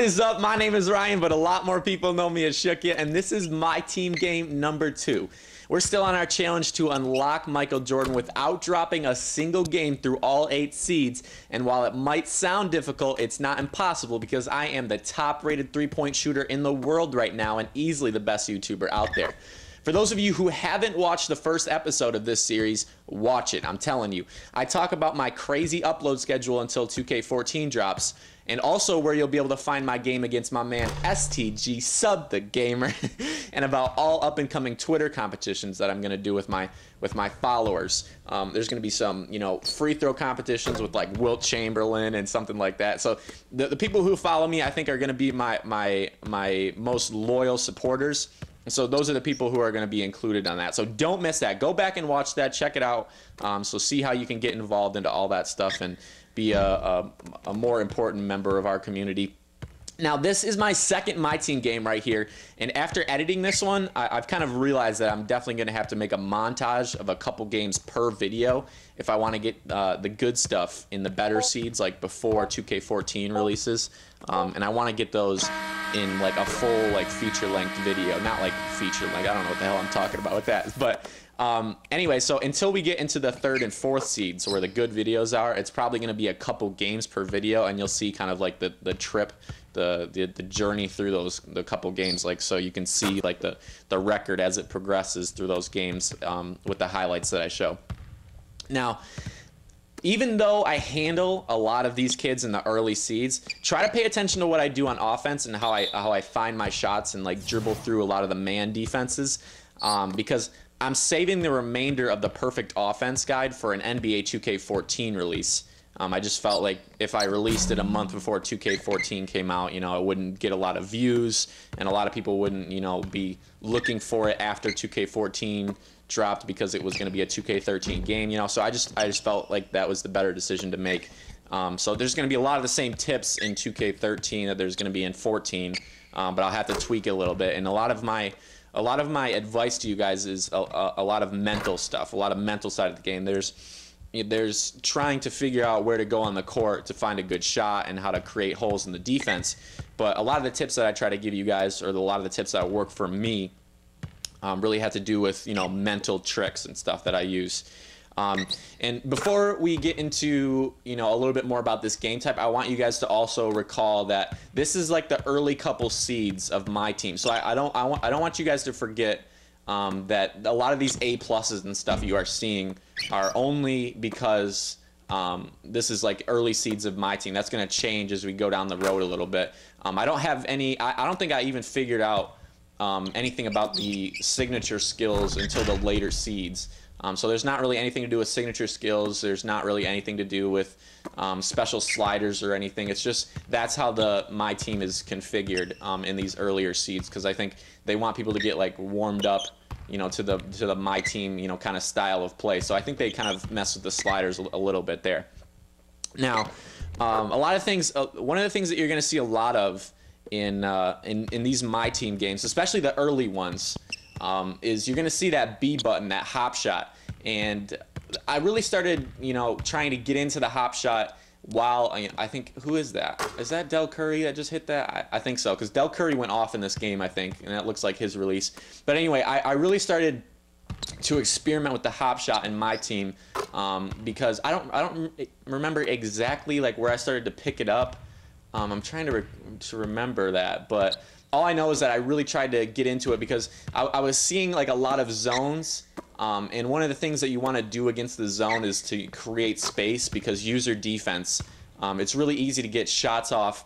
is up? My name is Ryan, but a lot more people know me as Shookia, and this is my team game number 2. We're still on our challenge to unlock Michael Jordan without dropping a single game through all 8 seeds. And while it might sound difficult, it's not impossible because I am the top-rated three-point shooter in the world right now and easily the best YouTuber out there. For those of you who haven't watched the first episode of this series, watch it. I'm telling you. I talk about my crazy upload schedule until 2K14 drops, and also where you'll be able to find my game against my man STG Sub the Gamer, and about all up-and-coming Twitter competitions that I'm going to do with my followers. There's going to be some, free throw competitions with like Wilt Chamberlain and something like that. So the people who follow me, I think, are going to be my most loyal supporters. So those are the people who are going to be included on that. So don't miss that. Go back and watch that. Check it out. So see how you can get involved into all that stuff and be a more important member of our community. Now, this is my second MyTeam game right here. And after editing this one, I've kind of realized that I'm definitely going to have to make a montage of a couple games per video if I want to get the good stuff in the better seeds, like before 2K14 releases. And I want to get those in like a full like feature-length video, not like feature-length. I don't know what the hell I'm talking about with that. But anyway, so until we get into the 3rd and 4th seeds where the good videos are, it's probably going to be a couple games per video, and you'll see kind of like the trip, the journey through the couple games, like, so you can see like the record as it progresses through those games with the highlights that I show. Now, even though I handle a lot of these kids in the early seeds, try to pay attention to what I do on offense and how I find my shots and like dribble through a lot of the man defenses, because I'm saving the remainder of the perfect offense guide for an NBA 2K14 release. I just felt like if I released it a month before 2K14 came out, it wouldn't get a lot of views, and a lot of people wouldn't, be looking for it after 2K14 dropped because it was going to be a 2K13 game, so I just felt like that was the better decision to make. So there's going to be a lot of the same tips in 2K13 that there's going to be in 14, but I'll have to tweak it a little bit. And a lot of my advice to you guys is a lot of mental stuff, a lot of mental side of the game. There's trying to figure out where to go on the court to find a good shot and how to create holes in the defense. But a lot of the tips that I try to give you guys, or a lot of the tips that work for me, really have to do with mental tricks and stuff that I use. And before we get into a little bit more about this game type, I want you guys to also recall that this is like the early couple seeds of my team. So I don't want you guys to forget that a lot of these A pluses and stuff you are seeing are only because this is like early seeds of my team. That's going to change as we go down the road a little bit. I don't have any. I don't think I even figured out anything about the signature skills until the later seeds. So there's not really anything to do with signature skills. There's not really anything to do with special sliders or anything. It's just that's how my team is configured in these earlier seeds, because I think they want people to get like warmed up, to the my team, kind of style of play. So I think they kind of mess with the sliders a little bit there. Now, a lot of things. One of the things that you're going to see a lot of in these my team games, especially the early ones, is you're going to see that B button, that hop shot. And I really started, trying to get into the hop shot while, I think, who is that? Is that Del Curry that just hit that? I think so, because Del Curry went off in this game, I think, and that looks like his release. But anyway, I really started to experiment with the hop shot in my team, because I don't remember exactly like where I started to pick it up. I'm trying to remember that, but all I know is that I really tried to get into it because I was seeing like a lot of zones, and one of the things that you want to do against the zone is to create space, because user defense, it's really easy to get shots off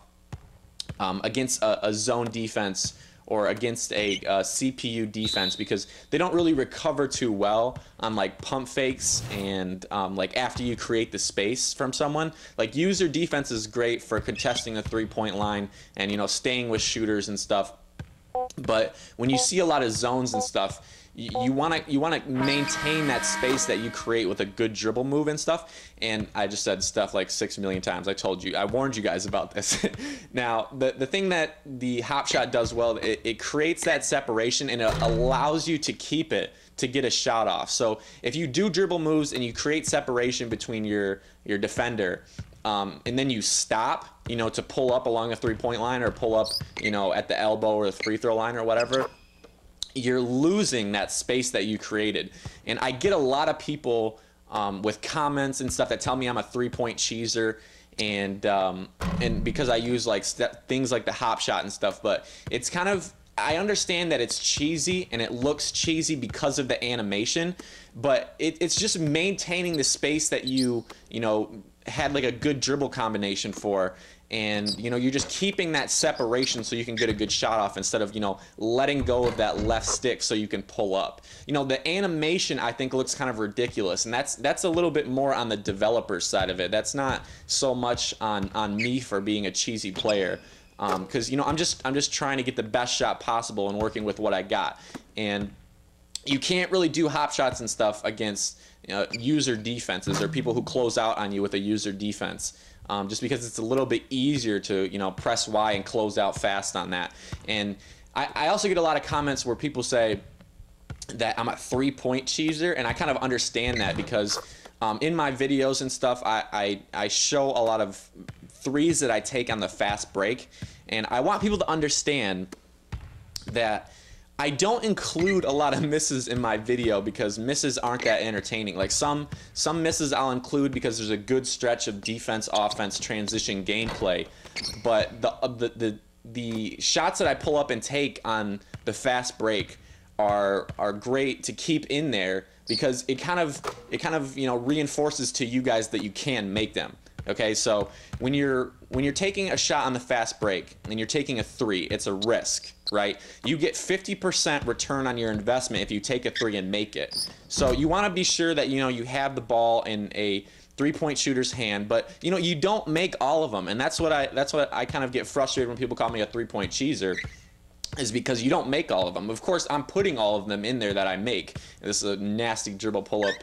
against a zone defense or against a CPU defense, because they don't really recover too well on like pump fakes and like after you create the space from someone. Like user defense is great for contesting the three-point line and staying with shooters and stuff. But when you see a lot of zones and stuff, you want to maintain that space that you create with a good dribble move and stuff. And I just said stuff like 6 million times. I warned you guys about this. Now, the thing that the hop shot does well, it creates that separation and it allows you to keep it to get a shot off. So if you do dribble moves and you create separation between your defender, and then you stop, you know, to pull up along a three-point line or pull up, you know, at the elbow or the free throw line or whatever, you're losing that space that you created. And I get a lot of people with comments and stuff that tell me I'm a three-point cheeser, and because I use like things like the hop shot and stuff, but it's kind of, I understand that it's cheesy and it looks cheesy because of the animation, but it's just maintaining the space that you know, had like a good dribble combination for, and you know, you're just keeping that separation so you can get a good shot off instead of, you know, letting go of that left stick so you can pull up. You know, the animation I think looks kind of ridiculous, and that's a little bit more on the developer side of it. That's not so much on me for being a cheesy player, because you know, I'm just trying to get the best shot possible and working with what I got. And you can't really do hop shots and stuff against user defenses or people who close out on you with a user defense, just because it's a little bit easier to, you know, press Y and close out fast on that. And I also get a lot of comments where people say that I'm a three-point cheeser, and I kind of understand that because in my videos and stuff, I show a lot of threes that I take on the fast break, and I want people to understand that I don't include a lot of misses in my video because misses aren't that entertaining. Like some misses I'll include because there's a good stretch of defense, offense, transition gameplay, but the shots that I pull up and take on the fast break are great to keep in there because it kind of you know, reinforces to you guys that you can make them. Okay, so when you're taking a shot on the fast break and you're taking a three, it's a risk, right? You get 50% return on your investment if you take a three and make it. So you want to be sure that, you know, you have the ball in a three-point shooter's hand, but you know, you don't make all of them, and that's what I kind of get frustrated when people call me a three-point cheeser, is because you don't make all of them. Of course, I'm putting all of them in there that I make. This is a nasty dribble pull-up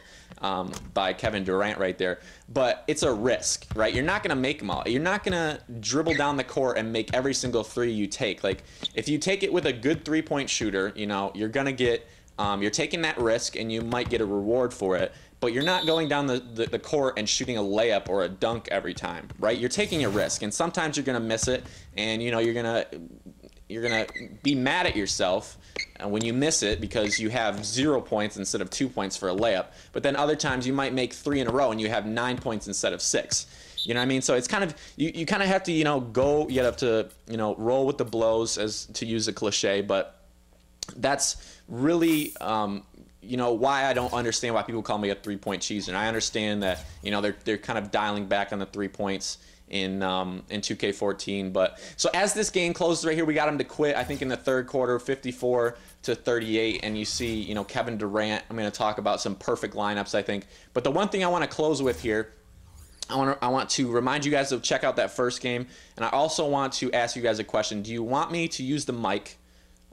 by Kevin Durant right there. But it's a risk, right? You're not going to make them all. You're not going to dribble down the court and make every single three you take. Like, if you take it with a good three-point shooter, you know, you're going to get, you're taking that risk and you might get a reward for it. But you're not going down the court and shooting a layup or a dunk every time, right? You're taking a risk, and sometimes you're going to miss it, and, you know, you're going to be mad at yourself when you miss it because you have 0 points instead of 2 points for a layup. But then other times you might make 3 in a row and you have 9 points instead of 6. You know what I mean? So it's kind of, you kind of have to, you know, you have to, you know, roll with the blows, as to use a cliche. But that's really, you know, why I don't understand why people call me a three-point cheeser. And I understand that, you know, they're kind of dialing back on the 3 points in 2K14. But so as this game closes right here, we got him to quit, I think, in the third quarter, 54-38, and you see, you know, Kevin Durant. I'm going to talk about some perfect lineups, I think. But the one thing I want to close with here, I want to remind you guys to check out that first game, and I also want to ask you guys a question. Do you want me to use the mic,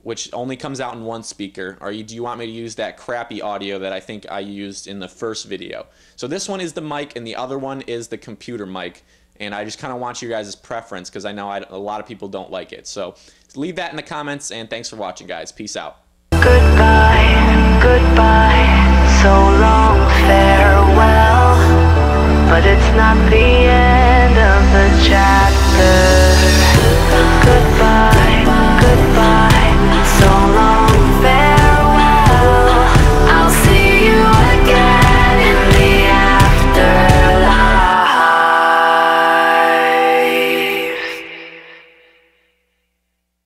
which only comes out in one speaker, or do you want me to use that crappy audio that I think I used in the first video? So this one is the mic, and the other one is the computer mic. And I just kind of want you guys' preference because I know a lot of people don't like it. So leave that in the comments, and thanks for watching, guys. Peace out. Goodbye, goodbye, so long, farewell. But it's not the end of the chapter. Goodbye.